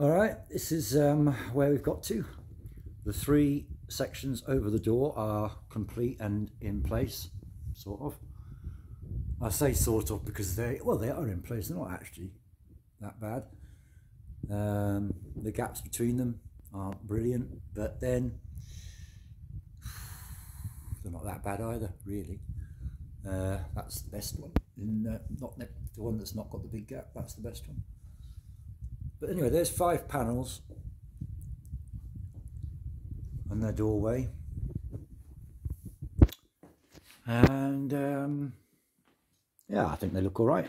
All right, this is where we've got to. The 3 sections over the door are complete and in place, sort of. I say sort of because they are in place. They're not actually that bad. The gaps between them aren't brilliant, but then they're not that bad either, really. That's the best one. Not the one that's not got the big gap. That's the best one. But anyway, there's 5 panels on their doorway, and yeah, I think they look all right.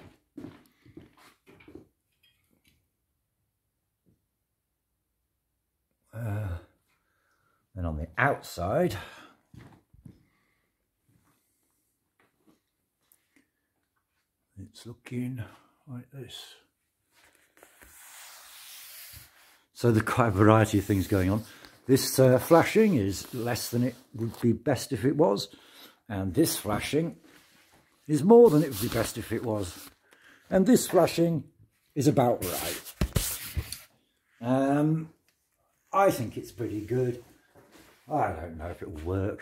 And on the outside, it's looking like this. So there's quite a variety of things going on. This flashing is less than it would be best if it was, and this flashing is more than it would be best if it was, and this flashing is about right. I think it's pretty good. I don't know if it will work.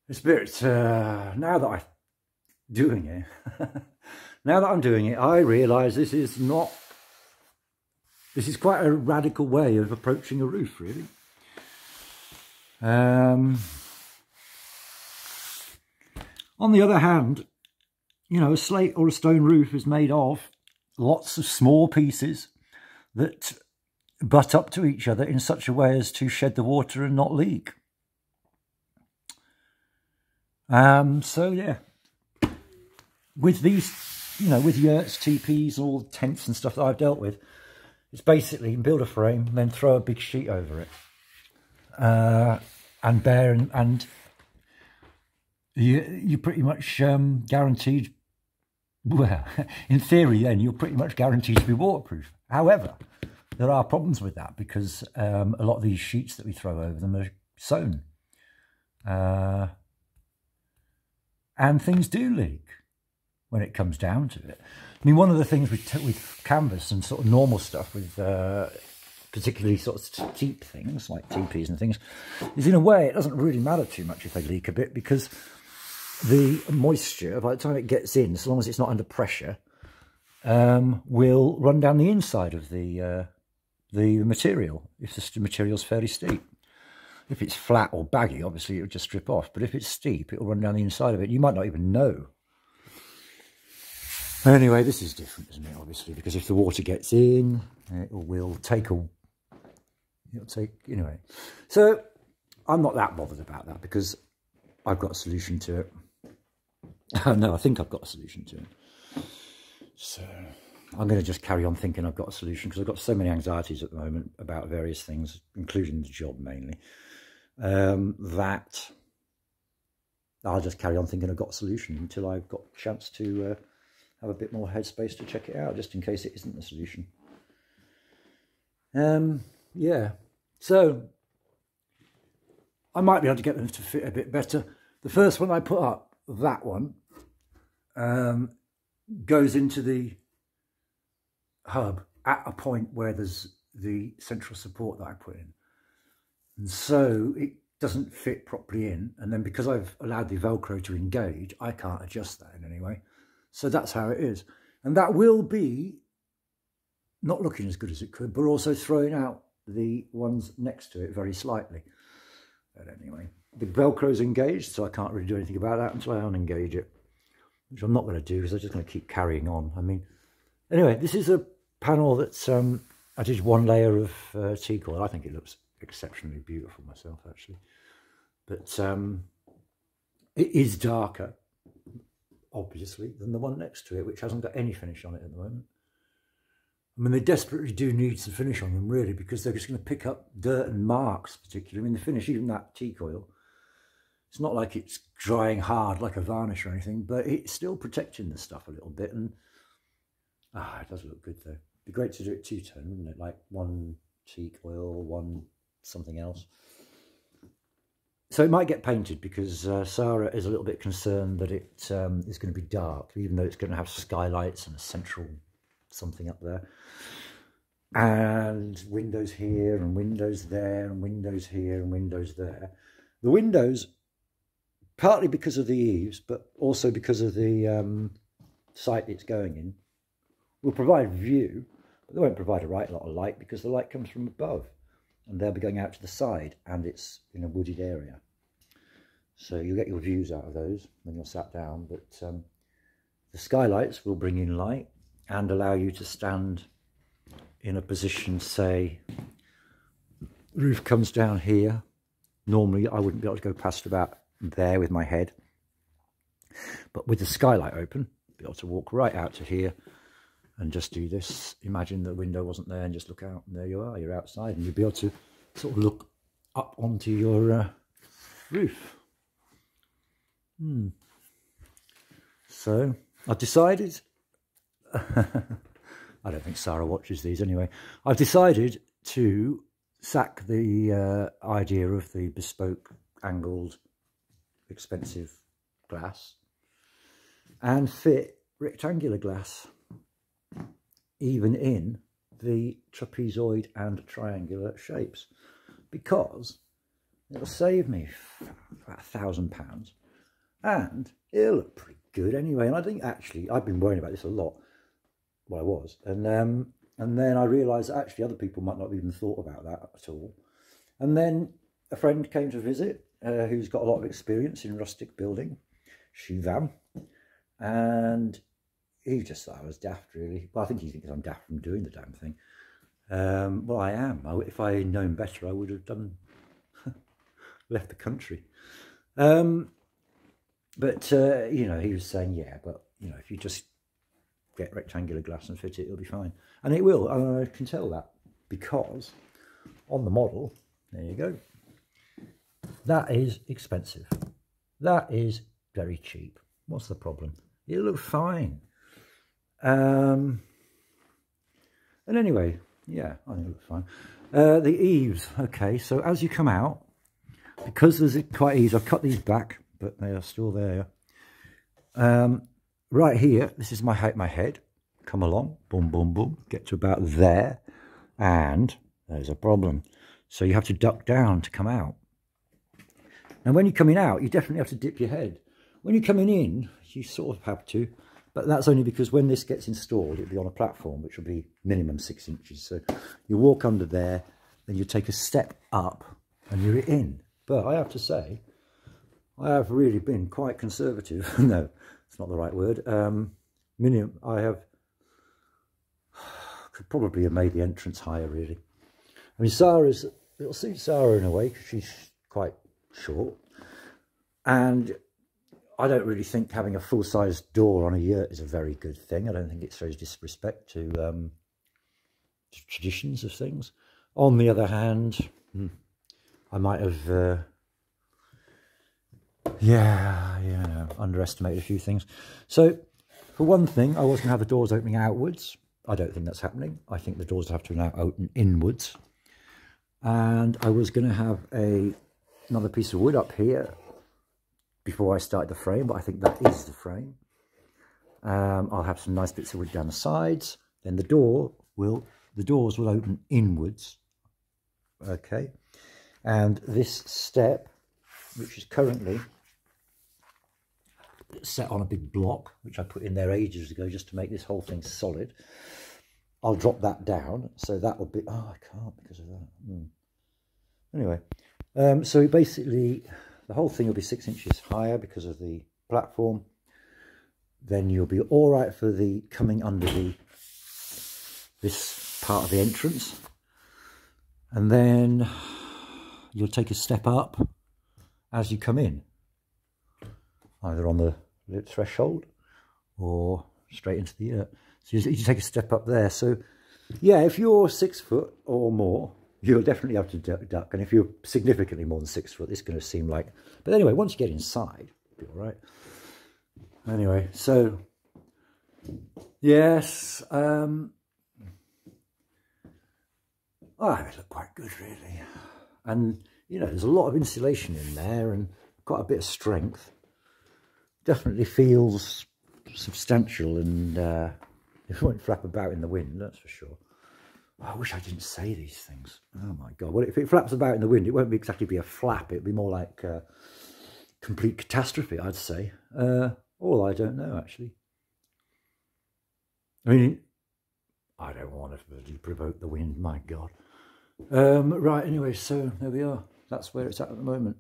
It's a bit now that I'm doing it, I realise this is quite a radical way of approaching a roof, really. On the other hand, you know, a slate or a stone roof is made of lots of small pieces that butt up to each other in such a way as to shed the water and not leak. So yeah, with these, you know, with yurts, teepees, all tents and stuff that I've dealt with, it's basically you can build a frame, then throw a big sheet over it, and bear, and you're pretty much guaranteed. Well, in theory, then you're pretty much guaranteed to be waterproof. However, there are problems with that because a lot of these sheets that we throw over them are sewn, and things do leak when it comes down to it. I mean, one of the things with canvas and sort of normal stuff, with particularly sort of cheap things like teepees and things, is in a way it doesn't really matter too much if they leak a bit, because the moisture, by the time it gets in, as long as it's not under pressure, will run down the inside of the material, if the material's fairly steep. If it's flat or baggy, obviously it'll just strip off, but if it's steep, it'll run down the inside of it. You might not even know. Anyway, this is different, isn't it, obviously, because if the water gets in, it will take anyway. So I'm not that bothered about that because I've got a solution to it. No, I think I've got a solution to it. So I'm going to just carry on thinking I've got a solution, because I've got so many anxieties at the moment about various things, including the job mainly, that I'll just carry on thinking I've got a solution until I've got a chance to have a bit more headspace to check it out, just in case it isn't the solution. Yeah, so I might be able to get them to fit a bit better. The first one I put up, that one, goes into the hub at a point where there's the central support that I put in, and so it doesn't fit properly in, and then because I've allowed the Velcro to engage, I can't adjust that in any way. So that's how it is, and that will be not looking as good as it could, but also throwing out the ones next to it very slightly. But anyway, the Velcro's engaged, so I can't really do anything about that until I unengage it, which I'm not going to do because I'm just going to keep carrying on. I mean, anyway, this is a panel that's I did 1 layer of teak oil. I think it looks exceptionally beautiful myself, actually, but it is darker, obviously, than the one next to it, which hasn't got any finish on it at the moment. I mean, they desperately do need some finish on them, really, because they're just going to pick up dirt and marks, particularly. I mean, the finish, even that teak oil, it's not like it's drying hard like a varnish or anything, but it's still protecting the stuff a little bit. And it does look good, though. It'd be great to do it 2-tone, wouldn't it? Like 1 teak oil, 1 something else. So it might get painted, because Sarah is a little bit concerned that it is going to be dark, even though it's going to have skylights and a central something up there. and windows here and windows there and windows here and windows there. The windows, partly because of the eaves, but also because of the site it's going in, will provide view, but they won't provide a right lot of light because the light comes from above and they'll be going out to the side and it's in a wooded area. So you get your views out of those when you're sat down, but the skylights will bring in light and allow you to stand in a position, say, the roof comes down here. Normally I wouldn't be able to go past about there with my head, but with the skylight open, be able to walk right out to here and just do this. Imagine the window wasn't there and just look out, and there you are, you're outside, and you'll be able to sort of look up onto your roof. So I've decided, I don't think Sarah watches these anyway, I've decided to sack the idea of the bespoke angled expensive glass and fit rectangular glass even in the trapezoid and triangular shapes, because it'll save me about £1,000 and it'll look pretty good anyway. And I think actually I've been worrying about this a lot, well I was, and then I realised that actually other people might not have even thought about that at all. And then a friend came to visit who's got a lot of experience in rustic building, Shivam, and he just thought I was daft, really. Well, I think he thinks I'm daft from doing the damn thing. Well, I am. If I had known better, I would have done left the country. But you know, he was saying, yeah, but you know, if you just get rectangular glass and fit it, it'll be fine. And it will. I can tell that because on the model, there you go, that is expensive. That is very cheap. What's the problem? It'll look fine. And anyway, yeah, I think it looks fine. The eaves, okay, so as you come out, because there's quite easy, I've cut these back, but they are still there. Right here, this is my head. Come along, boom, boom, boom, get to about there, and there's a problem. So you have to duck down to come out. Now, when you're coming out, you definitely have to dip your head. When you're coming in, you sort of have to, but that's only because when this gets installed, it'll be on a platform, which will be minimum 6 inches. So you walk under there, then you take a step up, and you're in. But I have to say, I have really been quite conservative. No, it's not the right word. I could probably have made the entrance higher, really. I mean, it'll suit Sarah in a way, because she's quite short. And I don't really think having a full-size door on a yurt is a very good thing. I don't think it shows disrespect to traditions of things. On the other hand, I might have, underestimated a few things. So, for one thing, I was going to have the doors opening outwards. I don't think that's happening. I think the doors have to now open inwards. And I was going to have another piece of wood up here before I start the frame, but I think that is the frame. I'll have some nice bits of wood down the sides. Then the doors will open inwards. Okay. And this step, which is currently set on a big block, which I put in there ages ago just to make this whole thing solid, I'll drop that down. So that will be, oh, I can't because of that. Anyway, so basically the whole thing will be 6 inches higher because of the platform. Then you'll be all right for the coming under this part of the entrance. And then you'll take a step up as you come in, either on the threshold or straight into the yurt. So you take a step up there. So yeah, if you're 6 foot or more, you'll definitely have to duck. And if you're significantly more than 6 foot, it's going to seem like, but anyway, once you get inside, it'll be all right. Anyway, so yes, it looked quite good, really. And you know, there's a lot of insulation in there and quite a bit of strength. Definitely feels substantial, and it won't flap about in the wind, that's for sure. Oh, I wish I didn't say these things. Oh my God. Well, if it flaps about in the wind, it won't exactly be a flap. It'll be more like a complete catastrophe, I'd say. Or I don't know, actually. I mean, I don't want to really provoke the wind, my God. Right, anyway, so there we are. That's where it's at the moment.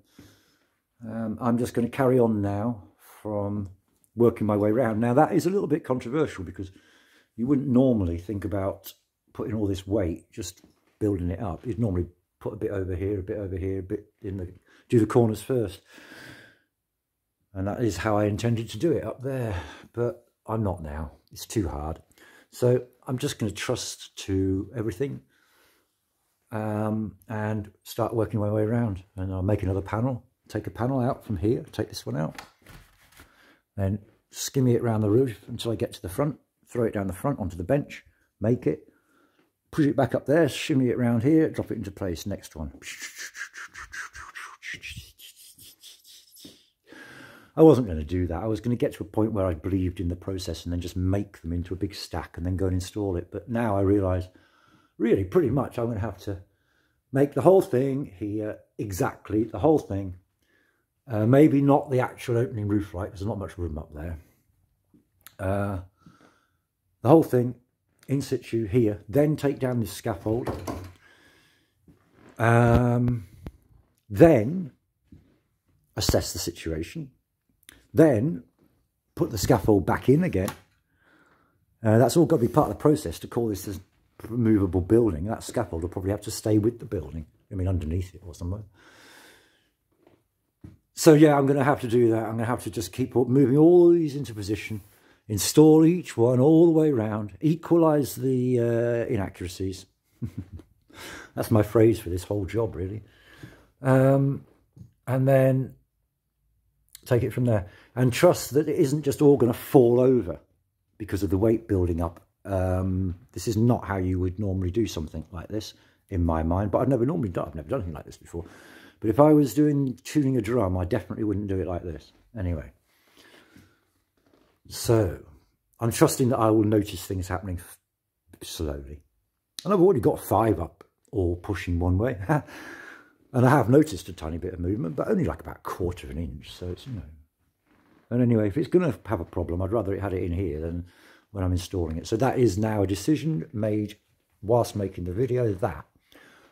I'm just going to carry on now from working my way around. Now, that is a little bit controversial because you wouldn't normally think about putting all this weight, just building it up. You'd normally put a bit over here, a bit over here, a bit in the, do the corners first. And that is how I intended to do it up there, but I'm not now. It's too hard. So I'm just going to trust to everything and start working my way around. And I'll make another panel, take a panel out from here, take this one out, then skimmy it around the roof until I get to the front, throw it down the front onto the bench, make it, push it back up there, shimmy it around here, drop it into place, next one. I wasn't going to do that. I was going to get to a point where I believed in the process and then just make them into a big stack and then go and install it. But now I realise, really, pretty much, I'm going to have to make the whole thing here, exactly the whole thing. Maybe not the actual opening roof light, because there's not much room up there. The whole thing in situ here, then take down this scaffold. Then assess the situation. Then put the scaffold back in again. That's all got to be part of the process to call this a removable building. That scaffold will probably have to stay with the building. I mean, underneath it or somewhere. So yeah, I'm going to have to do that. I'm going to have to just keep moving all these into position, install each one all the way around, equalize the inaccuracies. That's my phrase for this whole job, really. And then take it from there and trust that it isn't just all going to fall over because of the weight building up. This is not how you would normally do something like this in my mind, but I've never done anything like this before. But if I was tuning a drum, I definitely wouldn't do it like this. Anyway, so I'm trusting that I will notice things happening slowly. And I've already got 5 up, all pushing one way. And I have noticed a tiny bit of movement, but only like about 1/4 of an inch. So it's, you know. And anyway, if it's going to have a problem, I'd rather it had it in here than when I'm installing it. So that is now a decision made whilst making the video that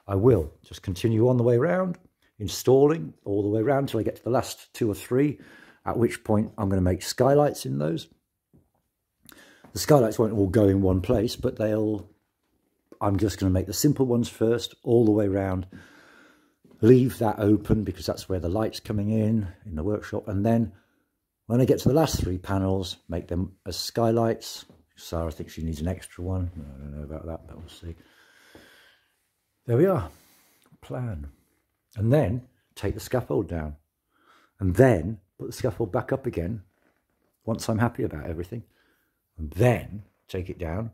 I will just continue on the way around, installing all the way around until I get to the last 2 or 3, at which point I'm going to make skylights in those. The skylights won't all go in one place, but I'm just going to make the simple ones first, all the way around. Leave that open because that's where the light's coming in the workshop. And then when I get to the last 3 panels, make them as skylights. Sarah thinks she needs an extra one. I don't know about that, but we'll see. There we are. Plan. And then take the scaffold down. And then put the scaffold back up again once I'm happy about everything. And then take it down.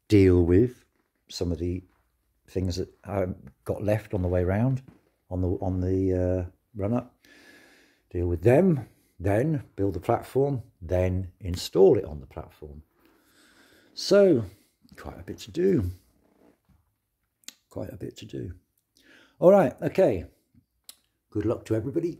Deal with some of the things that I got left on the way round. On the run up, deal with them, then build the platform, then install it on the platform. So quite a bit to do. Quite a bit to do. All right, okay. Good luck to everybody.